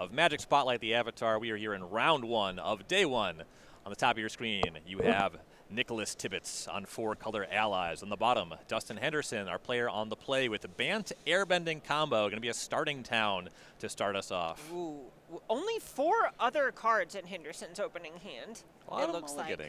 of Magic Spotlight the Avatar. We are here in round 1 of day 1. On the top of your screen, you have Nicholas Tibbitts on 4 color allies. On the bottom, Dustin Henderson, our player on the play with the Bant Airbending combo. Going to be a starting town to start us off. Ooh, only 4 other cards in Henderson's opening hand, it looks like.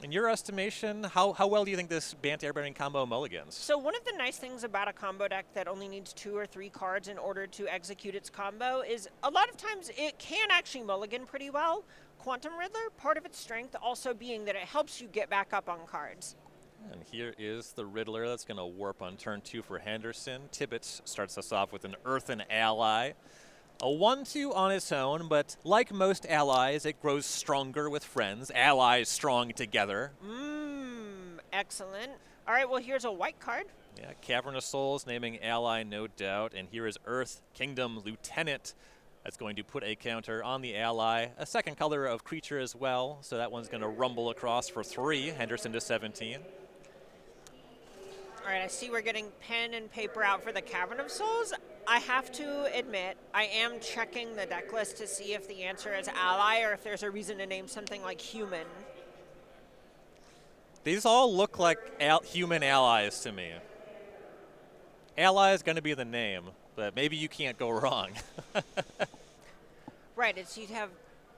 In your estimation, how well do you think this Bant Airbending combo mulligans? So one of the nice things about a combo deck that only needs 2 or 3 cards in order to execute its combo is a lot of times it can actually mulligan pretty well. Quantum Riddler, part of its strength also being that it helps you get back up on cards. And here is the Riddler that's going to warp on turn 2 for Henderson. Tibbitts starts us off with an Earthen Ally. A 1-2 on its own, but like most allies, it grows stronger with friends. Allies strong together. Excellent. All right, well, here's a white card. Yeah, Cavern of Souls naming ally, no doubt. And here is Earth Kingdom Lieutenant. That's going to put a counter on the ally. A second color of creature as well, so that one's going to rumble across for 3. Henderson to 17. All right, I see we're getting pen and paper out for the Cavern of Souls. I have to admit, I am checking the deck list to see if the answer is ally or if there's a reason to name something like human. These all look like human allies to me. Ally is going to be the name, but maybe you can't go wrong. Right, it's you'd have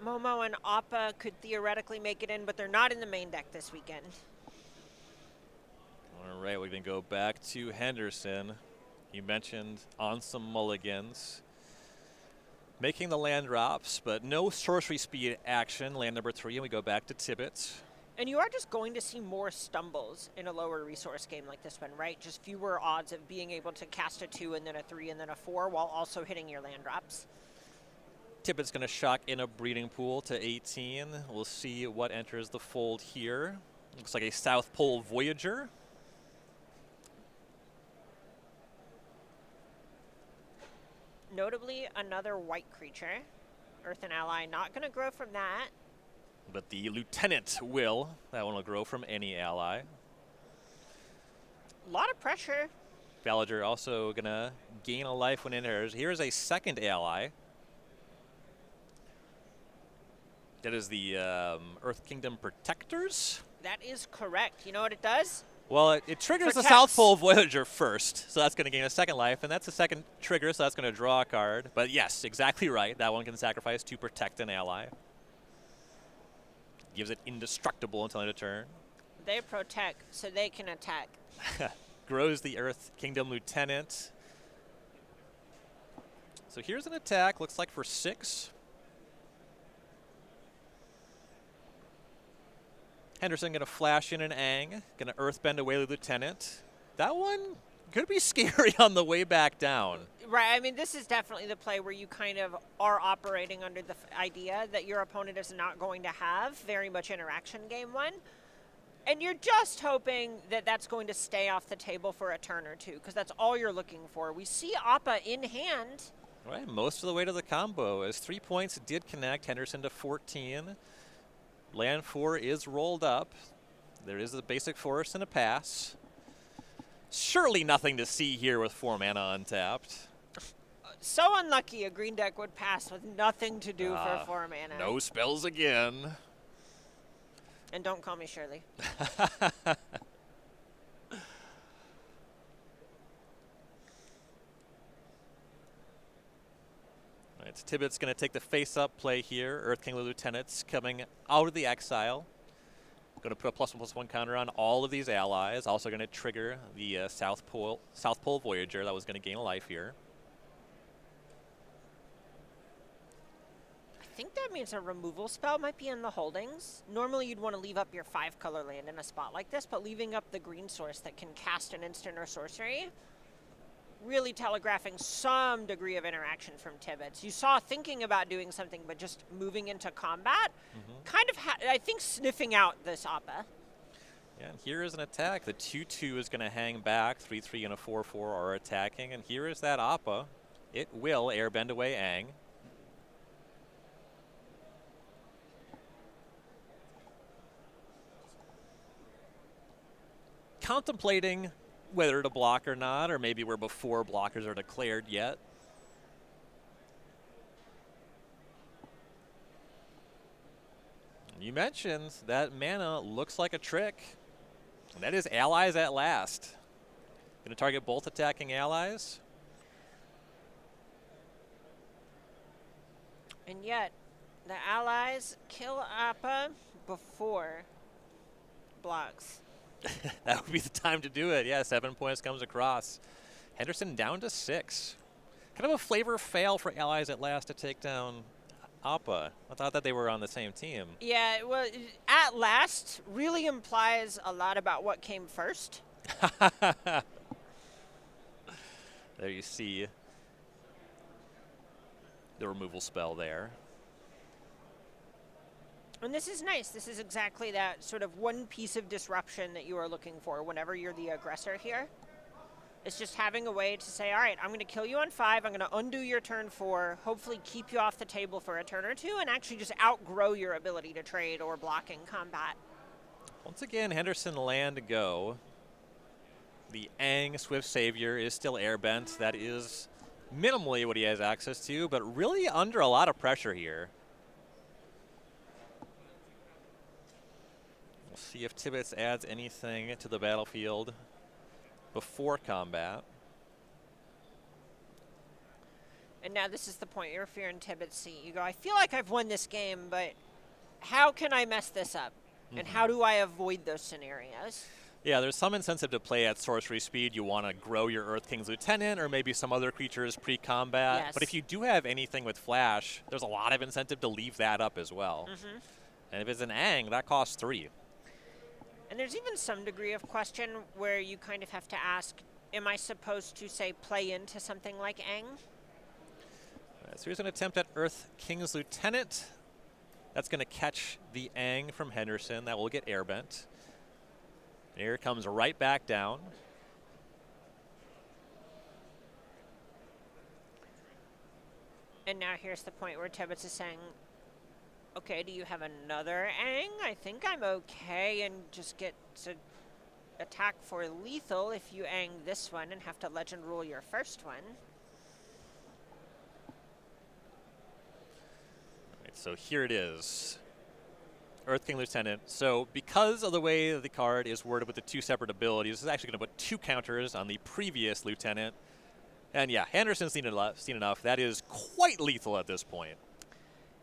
Momo and Appa could theoretically make it in, but they're not in the main deck this weekend. All right, we can go back to Henderson. You mentioned on some mulligans. Making the land drops, but no sorcery speed action. Land number 3, and we go back to Tibbitts. And you are just going to see more stumbles in a lower resource game like this one, right? Just fewer odds of being able to cast a 2 and then a 3 and then a 4 while also hitting your land drops. Tibbitts going to shock in a breeding pool to 18. We'll see what enters the fold here. Looks like a South Pole Voyager. Notably, another white creature. Earthen Ally, not going to grow from that. But the Lieutenant will. That one will grow from any ally. A lot of pressure. Vallager also going to gain a life when it enters. Here's a second ally. That is the Earth Kingdom Protectors. That is correct. You know what it does? Well, it triggers the South Pole Voyager first, so that's going to gain a second life, and that's a second trigger, so that's going to draw a card. But yes, exactly right. That one can sacrifice to protect an ally. Gives it indestructible until end of turn. They protect, so they can attack. Grows the Earth Kingdom Lieutenant. So here's an attack, looks like for 6. Henderson going to flash in an Ang, going to Earthbend away the Lieutenant. That one could be scary on the way back down. Right, I mean, this is definitely the play where you kind of are operating under the idea that your opponent is not going to have very much interaction game 1. And you're just hoping that that's going to stay off the table for a turn or 2, because that's all you're looking for. We see Appa in hand. Right, most of the way to the combo, as 3 points did connect Henderson to 14. Land 4 is rolled up. There is a basic forest and a pass. Surely nothing to see here with 4 mana untapped. So unlucky a green deck would pass with nothing to do for 4 mana. No spells again. And don't call me Shirley. It's Tibbitts going to take the face-up play here. Earth King Lieutenants coming out of the exile. Going to put a +1/+1 counter on all of these allies. Also going to trigger the South Pole Voyager that was going to gain a life here. I think that means a removal spell might be in the holdings. Normally you'd want to leave up your 5-color land in a spot like this, but leaving up the green source that can cast an instant or sorcery, really telegraphing some degree of interaction from Tibbitts. You saw thinking about doing something, but just moving into combat, kind of, I think, sniffing out this Appa. Yeah, and here is an attack. The 2/2 is going to hang back. 3/3 and a 4/4 are attacking. And here is that Appa. It will airbend away Ang. Contemplating whether to block or not, or maybe we're before blockers are declared yet. You mentioned that mana looks like a trick. And that is allies at last. Going to target both attacking allies. And yet, the allies kill Appa before blocks. That would be the time to do it. Yeah, 7 points comes across. Henderson down to 6. Kind of a flavor fail for allies at last to take down Appa. I thought that they were on the same team. Yeah, well, at last really implies a lot about what came first. There you see the removal spell there. And this is nice. This is exactly that sort of one piece of disruption that you are looking for whenever you're the aggressor here. It's just having a way to say, all right, I'm going to kill you on 5. I'm going to undo your turn 4, hopefully keep you off the table for a turn or 2, and actually just outgrow your ability to trade or block in combat. Once again, Henderson land go. The Aang Swift Savior is still airbent. That is minimally what he has access to, but really under a lot of pressure here. We'll see if Tibbitts adds anything to the battlefield before combat. And now this is the point you're fearing Tibbitts' seat. You go, I feel like I've won this game, but how can I mess this up? And how do I avoid those scenarios? Yeah, there's some incentive to play at sorcery speed. You want to grow your Earth King's Lieutenant or maybe some other creatures pre-combat. Yes. But if you do have anything with Flash, there's a lot of incentive to leave that up as well. And if it's an Aang, that costs 3. And there's even some degree of question where you kind of have to ask, am I supposed to, say, play into something like Aang? So here's an attempt at Earth King's Lieutenant. That's going to catch the Aang from Henderson. That will get airbent. And here it comes right back down. And now here's the point where Tibbitts is saying, okay, do you have another Aang? I think I'm okay, and just get to attack for lethal if you Aang this one and have to legend rule your first one. So here it is, Earth King Lieutenant. So because of the way the card is worded with the 2 separate abilities, this is actually going to put 2 counters on the previous Lieutenant. And yeah, Henderson's seen enough. That is quite lethal at this point.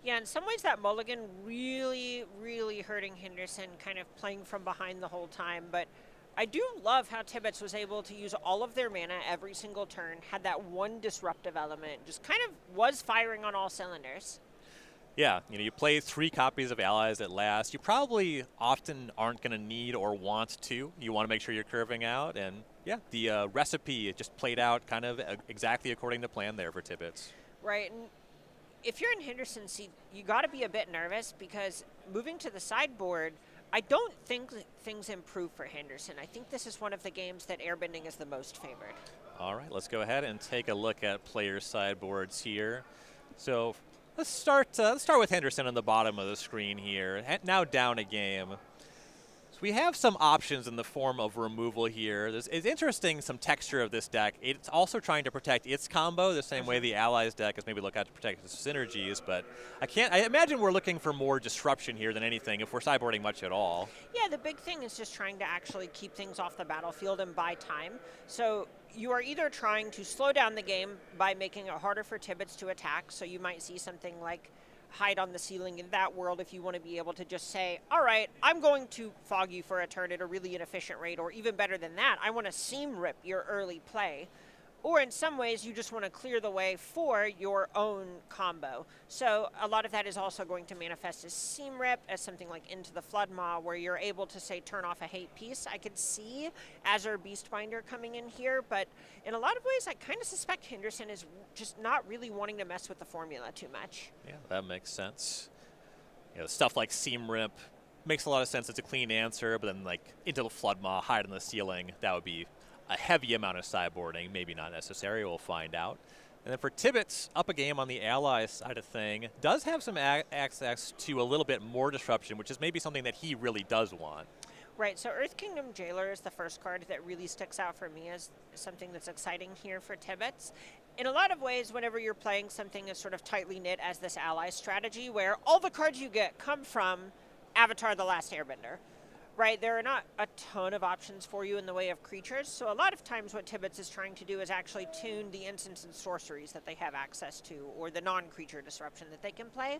Yeah, in some ways that mulligan really, really hurting Henderson, kind of playing from behind the whole time. But I do love how Tibbitts was able to use all of their mana every single turn, had that one disruptive element, just kind of was firing on all cylinders. Yeah, you play 3 copies of allies at last. You probably often aren't going to need or want to. You want to make sure you're curving out. And yeah, the recipe just played out kind of exactly according to plan there for Tibbitts. Right. And if you're in Henderson's seat, you got to be a bit nervous because moving to the sideboard, I don't think things improve for Henderson. I think this is one of the games that airbending is the most favored. All right, let's go ahead and take a look at player sideboards here. So let's start with Henderson on the bottom of the screen here. Now down a game. So we have some options in the form of removal here. It's interesting, some texture of this deck. It's also trying to protect its combo the same way the Allies deck is maybe look out to protect its synergies. But I imagine we're looking for more disruption here than anything if we're sideboarding much at all. Yeah, the big thing is just trying to actually keep things off the battlefield and buy time. So you are either trying to slow down the game by making it harder for Tibbitts to attack. So you might see something like hide on the ceiling in that world if you want to be able to just say, all right, I'm going to fog you for a turn at a really inefficient rate, or even better than that, I want to seam rip your early play. Or in some ways, you just want to clear the way for your own combo. So a lot of that is also going to manifest as seam rip, as something like Into the Floodmaw, where you're able to, say, turn off a hate piece. I could see Azure Beastbinder coming in here, but in a lot of ways, I kind of suspect Henderson is just not really wanting to mess with the formula too much. Yeah, that makes sense. Stuff like seam rip makes a lot of sense. It's a clean answer, but then like Into the Floodmaw, hide on the ceiling, that would be a heavy amount of sideboarding, maybe not necessary, we'll find out. And then for Tibbitts, up a game on the ally side of thing, does have some access to a little bit more disruption, which is maybe something that he really does want. Right, so Earth Kingdom Jailer is the first card that really sticks out for me as something that's exciting here for Tibbitts. In a lot of ways, whenever you're playing something as sort of tightly knit as this ally strategy, where all the cards you get come from Avatar: The Last Airbender. Right, there are not a ton of options for you in the way of creatures, so a lot of times what Tibbitts is trying to do is actually tune the instants and sorceries that they have access to, or the non-creature disruption that they can play.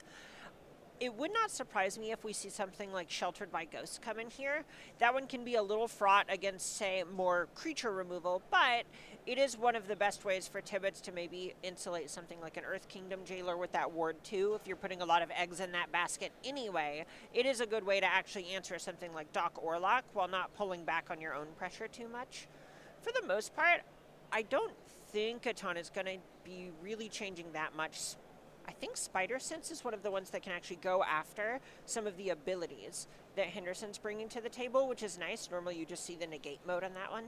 It would not surprise me if we see something like Sheltered by Ghosts come in here. That one can be a little fraught against, say, more creature removal, but it is one of the best ways for Tibbitts to maybe insulate something like an Earth Kingdom Jailer with that Ward 2. If you're putting a lot of eggs in that basket anyway, it is a good way to actually answer something like Doc Orlock while not pulling back on your own pressure too much. For the most part, I don't think a ton is going to be really changing that much. I think Spider Sense is one of the ones that can actually go after some of the abilities that Henderson's bringing to the table, which is nice. Normally you just see the negate mode on that one.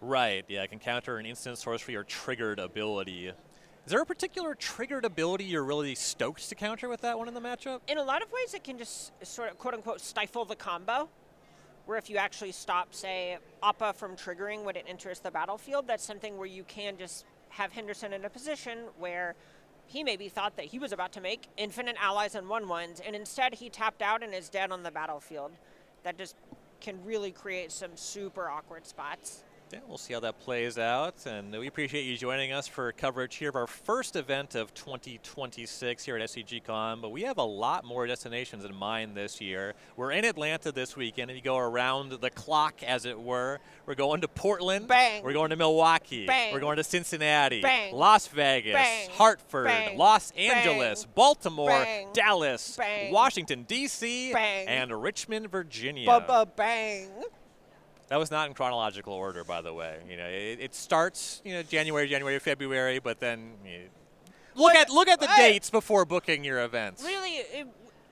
Right, yeah, it can counter an instant sorcery or triggered ability. Is there a particular triggered ability you're really stoked to counter with that one in the matchup? In a lot of ways, it can just sort of, quote-unquote, stifle the combo, where if you actually stop, say, Appa from triggering when it enters the battlefield, that's something where you can just have Henderson in a position where he maybe thought that he was about to make infinite allies and 1/1s, and instead he tapped out and is dead on the battlefield. That just can really create some super awkward spots. Yeah, we'll see how that plays out, and we appreciate you joining us for coverage here of our first event of 2026 here at SCGCon, but we have a lot more destinations in mind this year. We're in Atlanta this weekend, and you go around the clock, as it were. We're going to Portland. Bang. We're going to Milwaukee. Bang. We're going to Cincinnati. Bang. Las Vegas. Bang. Hartford. Bang. Los Angeles. Bang. Baltimore. Bang. Dallas. Bang. Washington, D.C. Bang. And Richmond, Virginia. Bang. That was not in chronological order, by the way. You know, it starts, January, February, but then look at the dates before booking your events. Really,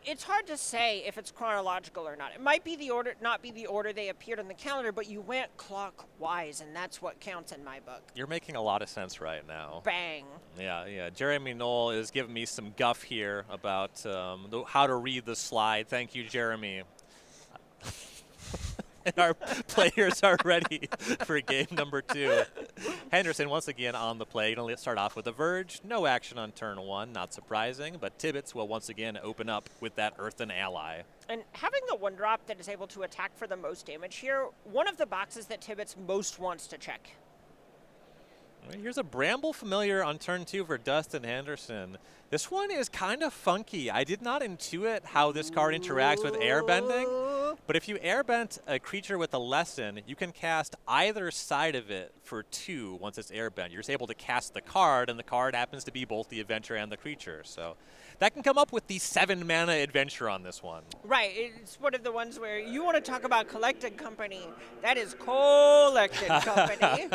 it's hard to say if it's chronological or not. It might be the order, not be the order they appeared on the calendar, but you went clockwise, and that's what counts in my book. You're making a lot of sense right now. Bang. Yeah. Jeremy Knoll is giving me some guff here about how to read the slide. Thank you, Jeremy. And our players are ready for game number 2. Henderson once again on the play. Going to start off with a Verge. No action on turn 1, not surprising. But Tibbitts will once again open up with that Earthen Ally. And having the 1-drop that is able to attack for the most damage here, one of the boxes that Tibbitts most wants to check. Here's a Bramble Familiar on turn 2 for Dustin Henderson. This one is kind of funky. I did not intuit how this card interacts with airbending, but if you airbend a creature with a lesson, you can cast either side of it for 2 once it's airbend. You're just able to cast the card, and the card happens to be both the adventure and the creature. So that can come up with the 7 mana adventure on this one. Right, it's one of the ones where you want to talk about collected company. That is collected company.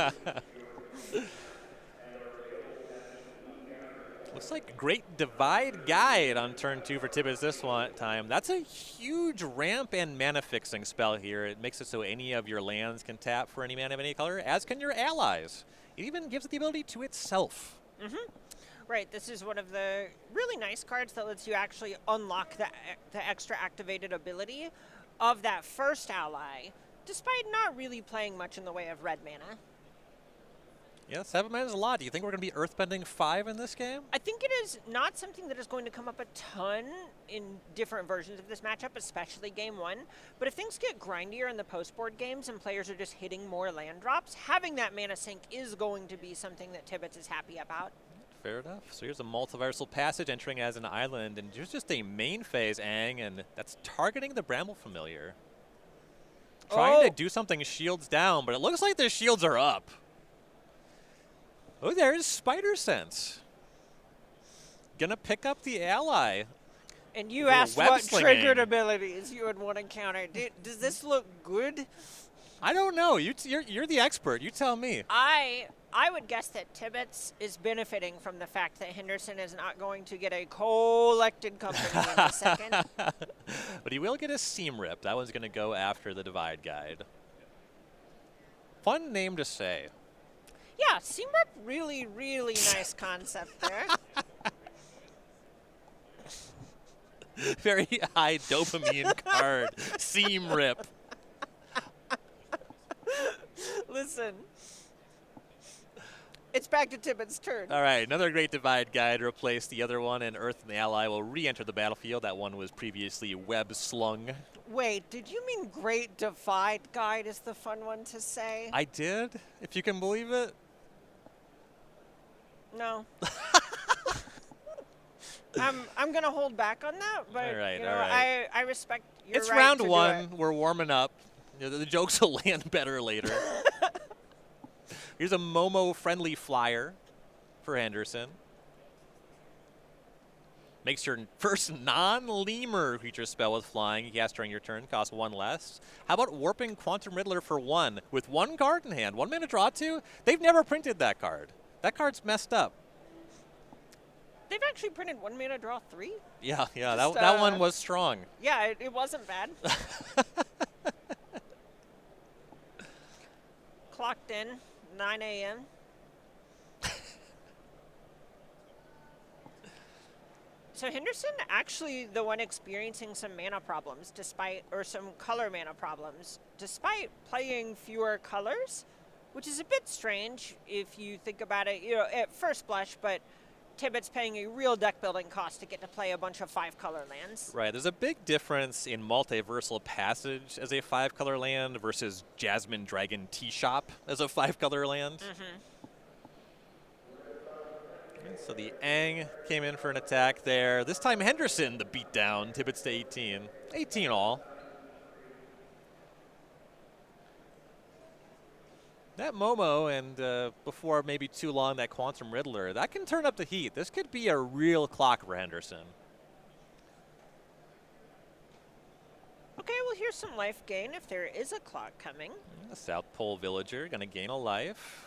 Looks like Great Divide Guide on turn 2 for Tibbitts this one time. That's a huge ramp and mana fixing spell here. It makes it so any of your lands can tap for any mana of any color, as can your allies. It even gives it the ability to itself. Right, this is one of the really nice cards that lets you actually unlock the extra activated ability of that first ally, despite not really playing much in the way of red mana. Yeah, 7 mana is a lot. Do you think we're going to be Earthbending 5 in this game? I think it is not something that is going to come up a ton in different versions of this matchup, especially game 1. But if things get grindier in the post-board games and players are just hitting more land drops, having that mana sink is going to be something that Tibbitts is happy about. Fair enough. So here's a Multiversal Passage entering as an island, and there's just a main phase Ang, and that's targeting the Bramble Familiar. Trying to do something shields down, but it looks like the shields are up. Oh, there's Spider Sense. Gonna pick up the ally. And you asked what triggered abilities you would want to counter. Does this look good? I don't know. You're the expert. You tell me. I would guess that Tibbitts is benefiting from the fact that Henderson is not going to get a collected company in a second. But he will get a Seam Rip. That one's going to go after the Divide Guide. Fun name to say. Yeah, Seam Rip, really, really nice concept there. Very high dopamine card. Seam Rip. Listen. It's back to Tibbitts' turn. All right, another Great Divide guy to replace the other one, and Earth and the Ally will re-enter the battlefield. That one was previously web slung. Wait, did you mean Great Divide Guide is the fun one to say? I did, if you can believe it. No. I'm gonna hold back on that, but All right, you know, all right. I respect your It's right round to do one. it. We're warming up. You know, the jokes will land better later. Here's a Momo-friendly flyer for Henderson. Makes your first non-lemur creature spell with flying. You cast during your turn, costs 1 less. How about Warping Quantum Riddler for 1 with 1 card in hand? 1 mana draw 2? They've never printed that card. That card's messed up. They've actually printed 1 mana draw 3. Yeah, Just, that one was strong. Yeah, it wasn't bad. Clocked in, 9 a.m. So Henderson actually the one experiencing some mana problems some color mana problems, despite playing fewer colors, which is a bit strange if you think about it, you know, at first blush, but Tibbitts paying a real deck building cost to get to play a bunch of 5-color lands. Right, there's a big difference in Multiversal Passage as a 5-color land versus Jasmine Dragon Tea-Shop as a 5-color land. So the Aang came in for an attack there. This time Henderson, the beatdown, Tibbitts to 18. 18 all. That Momo and before maybe too long that Quantum Riddler, that can turn up the heat. This could be a real clock for Henderson. Okay, well here's some life gain if there is a clock coming. The South Pole Villager going to gain a life.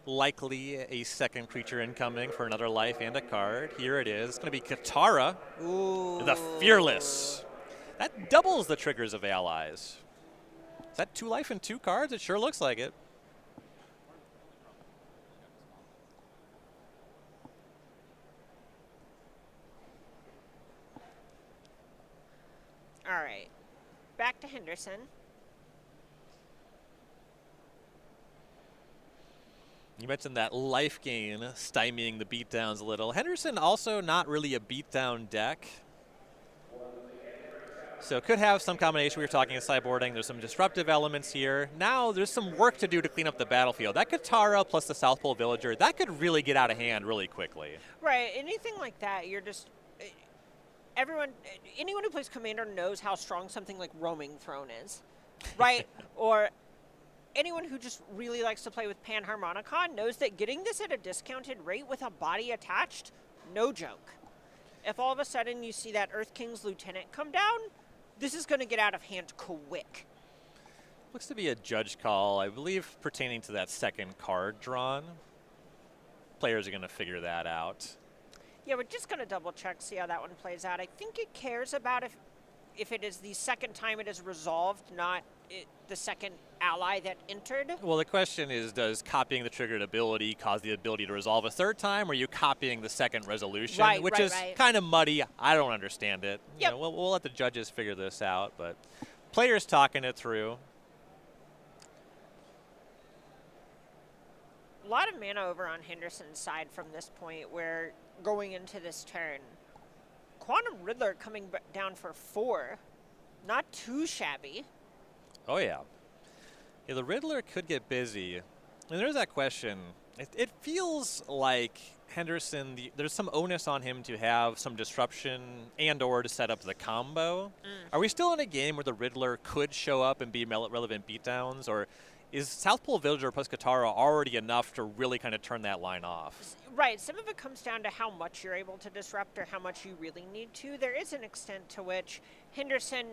Likely a second creature incoming for another life and a card. Here it is. It's going to be Katara, Ooh. the Fearless. That doubles the triggers of allies. Is that 2 life and 2 cards? It sure looks like it. All right, back to Henderson. You mentioned that life gain stymieing the beatdowns a little. Henderson also not really a beatdown deck. So could have some combination. We were talking in sideboarding. There's some disruptive elements here. Now there's some work to do to clean up the battlefield. That Katara plus the South Pole Villager, that could really get out of hand really quickly. Right, anything like that, you're just... anyone who plays Commander knows how strong something like Roaming Throne is, right? Or anyone who just really likes to play with Panharmonicon knows that getting this at a discounted rate with a body attached, no joke. If all of a sudden you see that Earth King's Lieutenant come down, this is going to get out of hand quick. Looks to be a judge call, I believe, pertaining to that second card drawn. Players are going to figure that out. Yeah, we're just going to double check, see how that one plays out. I think it cares about if it is the second time it is resolved, not the second ally that entered. Well, the question is, does copying the triggered ability cause the ability to resolve a third time, or are you copying the second resolution? Right, which is right. kind of muddy. I don't understand it. Yep. You know, we'll let the judges figure this out, but players talking it through. A lot of mana over on Henderson's side from this point, where going into this turn, Quantum Riddler coming down for 4. Not too shabby. Oh, yeah. Yeah, the Riddler could get busy. And there's that question. It feels like Henderson, there's some onus on him to have some disruption and or to set up the combo. Are we still in a game where the Riddler could show up and be relevant beatdowns, or is South Pole Villager plus Katara already enough to really kind of turn that line off? Right, some of it comes down to how much you're able to disrupt or how much you really need to. There is an extent to which Henderson,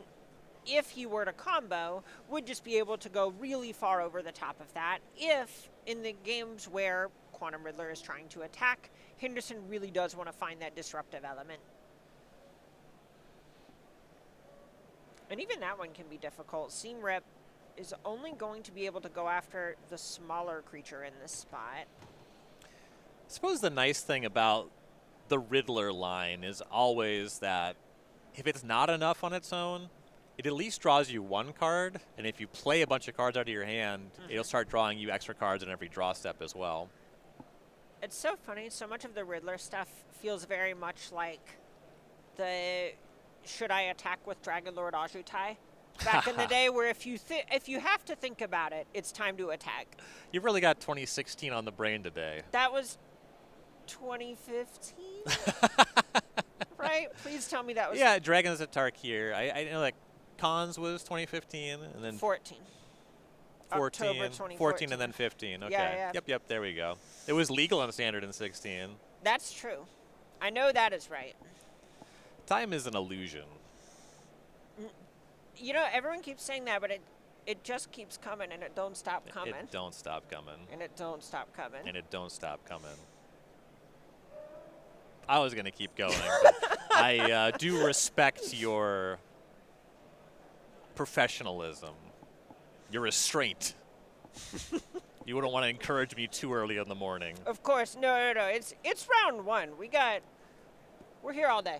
if he were to combo, would just be able to go really far over the top of that. If, in the games where Quantum Riddler is trying to attack, Henderson really does want to find that disruptive element. And even that one can be difficult. Seam Rip is only going to be able to go after the smaller creature in this spot. I suppose the nice thing about the Riddler line is always that if it's not enough on its own, it at least draws you 1 card, and if you play a bunch of cards out of your hand, it'll start drawing you extra cards in every draw step as well. It's so funny. So much of the Riddler stuff feels very much like the should I attack with Dragon Lord Ajutai back in the day, where if you have to think about it, it's time to attack. You've really got 2016 on the brain today. That was 2015, right? Please tell me that was. Yeah, Dragon's a Tarkir. I know that Cons was 2015, and then 14. 14, October 2014. 14, and then 15. Okay. Yeah. Yep. There we go. It was legal on Standard in 16. That's true. I know that is right. Time is an illusion. You know, everyone keeps saying that, but it just keeps coming, and it don't stop coming. It don't stop coming. And it don't stop coming. And it don't stop coming. I was going to keep going, but I do respect your professionalism, your restraint. You wouldn't want to encourage me too early in the morning. Of course. No. It's round one. We're here all day.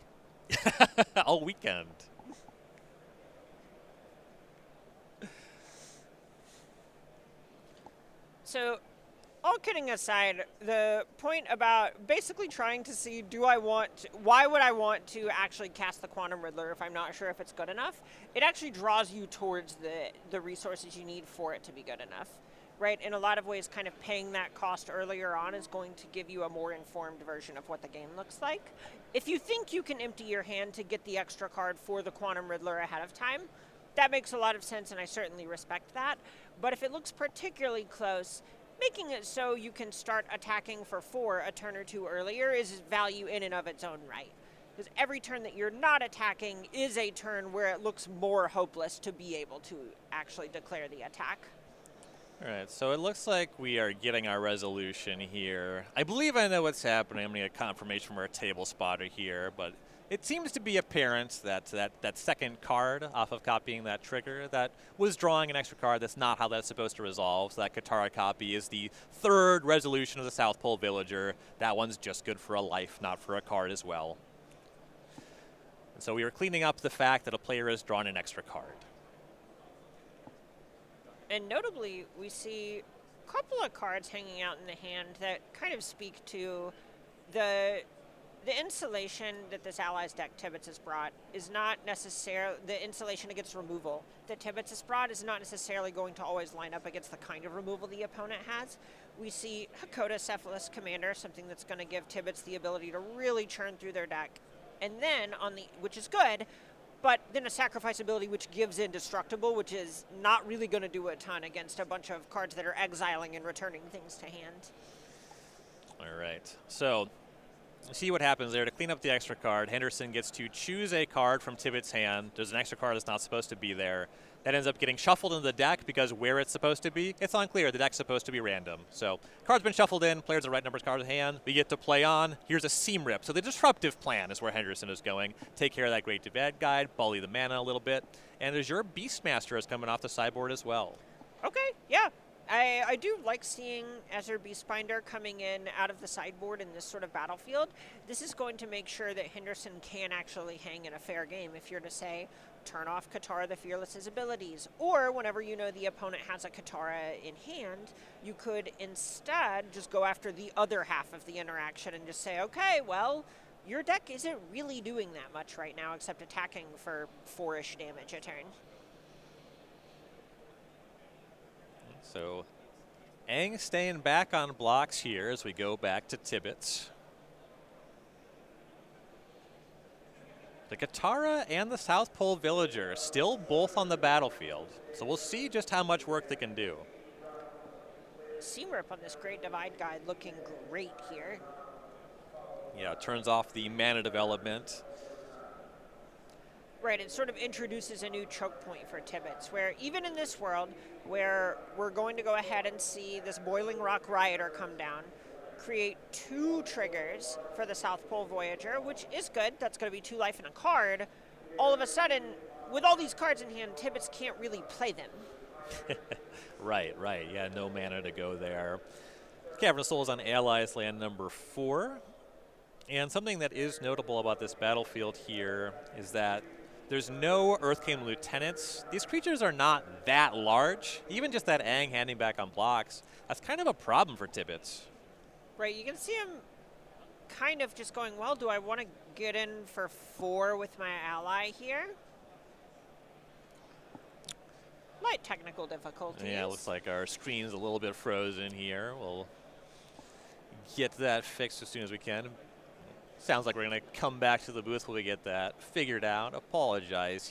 All weekend. So, all kidding aside, the point about basically trying to see why would I want to actually cast the Quantum Riddler if I'm not sure if it's good enough, it actually draws you towards the resources you need for it to be good enough, right? In a lot of ways, kind of paying that cost earlier on is going to give you a more informed version of what the game looks like. If you think you can empty your hand to get the extra card for the Quantum Riddler ahead of time, that makes a lot of sense, and I certainly respect that. But if it looks particularly close, making it so you can start attacking for 4 a turn or 2 earlier is value in and of its own right. Because every turn that you're not attacking is a turn where it looks more hopeless to be able to actually declare the attack. All right, so it looks like we are getting our resolution here. I believe I know what's happening. I'm going to get confirmation from our table spotter here, but it seems to be apparent that that second card off of copying that trigger that was drawing an extra card. That's not how that's supposed to resolve. So that Katara copy is the third resolution of the South Pole Villager. That one's just good for a life, not for a card as well. And so we are cleaning up the fact that a player has drawn an extra card. And notably, we see a couple of cards hanging out in the hand that kind of speak to the insulation that this Allies deck Tibbitts has brought is not necessarily the insulation against removal that Tibbitts has brought is not necessarily going to always line up against the kind of removal the opponent has. We see Hakoda Cephalus Commander, something that's going to give Tibbitts the ability to really churn through their deck, and then which is good, but then a sacrifice ability which gives Indestructible, which is not really going to do a ton against a bunch of cards that are exiling and returning things to hand. All right, so see what happens there. To clean up the extra card, Henderson gets to choose a card from Tibbitts' hand. There's an extra card that's not supposed to be there. That ends up getting shuffled into the deck because where it's supposed to be, it's unclear. The deck's supposed to be random. So card's been shuffled in. Players have the right numbers cards in hand. We get to play on. Here's a Seam Rip. So the disruptive plan is where Henderson is going. Take care of that Great Devad Guide, bully the mana a little bit. And Azure Beastmaster is coming off the sideboard as well. Okay, yeah. I do like seeing Azure Beastbinder coming in out of the sideboard in this sort of battlefield. This is going to make sure that Henderson can actually hang in a fair game if you're to say, turn off Katara the Fearless's abilities. Or whenever you know the opponent has a Katara in hand, you could instead just go after the other half of the interaction and just say, okay, well, your deck isn't really doing that much right now except attacking for 4-ish damage a turn. So Aang staying back on blocks here as we go back to Tibbitts. The Katara and the South Pole Villager still both on the battlefield. So we'll see just how much work they can do. Seam Rip on this Great Divide Guide looking great here. Yeah, it turns off the mana development. Right, it sort of introduces a new choke point for Tibbitts, where even in this world, where we're going to go ahead and see this Boiling Rock Rioter come down, create 2 triggers for the South Pole Voyager, which is good. That's going to be 2 life and a card. All of a sudden, with all these cards in hand, Tibbitts can't really play them. Right. Yeah, no mana to go there. Cavern of Souls on Allies land number 4. And something that is notable about this battlefield here is that there's no Earth Kingdom Lieutenants. These creatures are not that large. Even just that Aang handing back on blocks, that's kind of a problem for Tibbitts. Right, you can see him kind of just going, well, do I want to get in for 4 with my ally here? Light technical difficulties. Yeah, it looks like our screen's a little bit frozen here. We'll get that fixed as soon as we can. Sounds like we're going to come back to the booth when we get that figured out. Apologize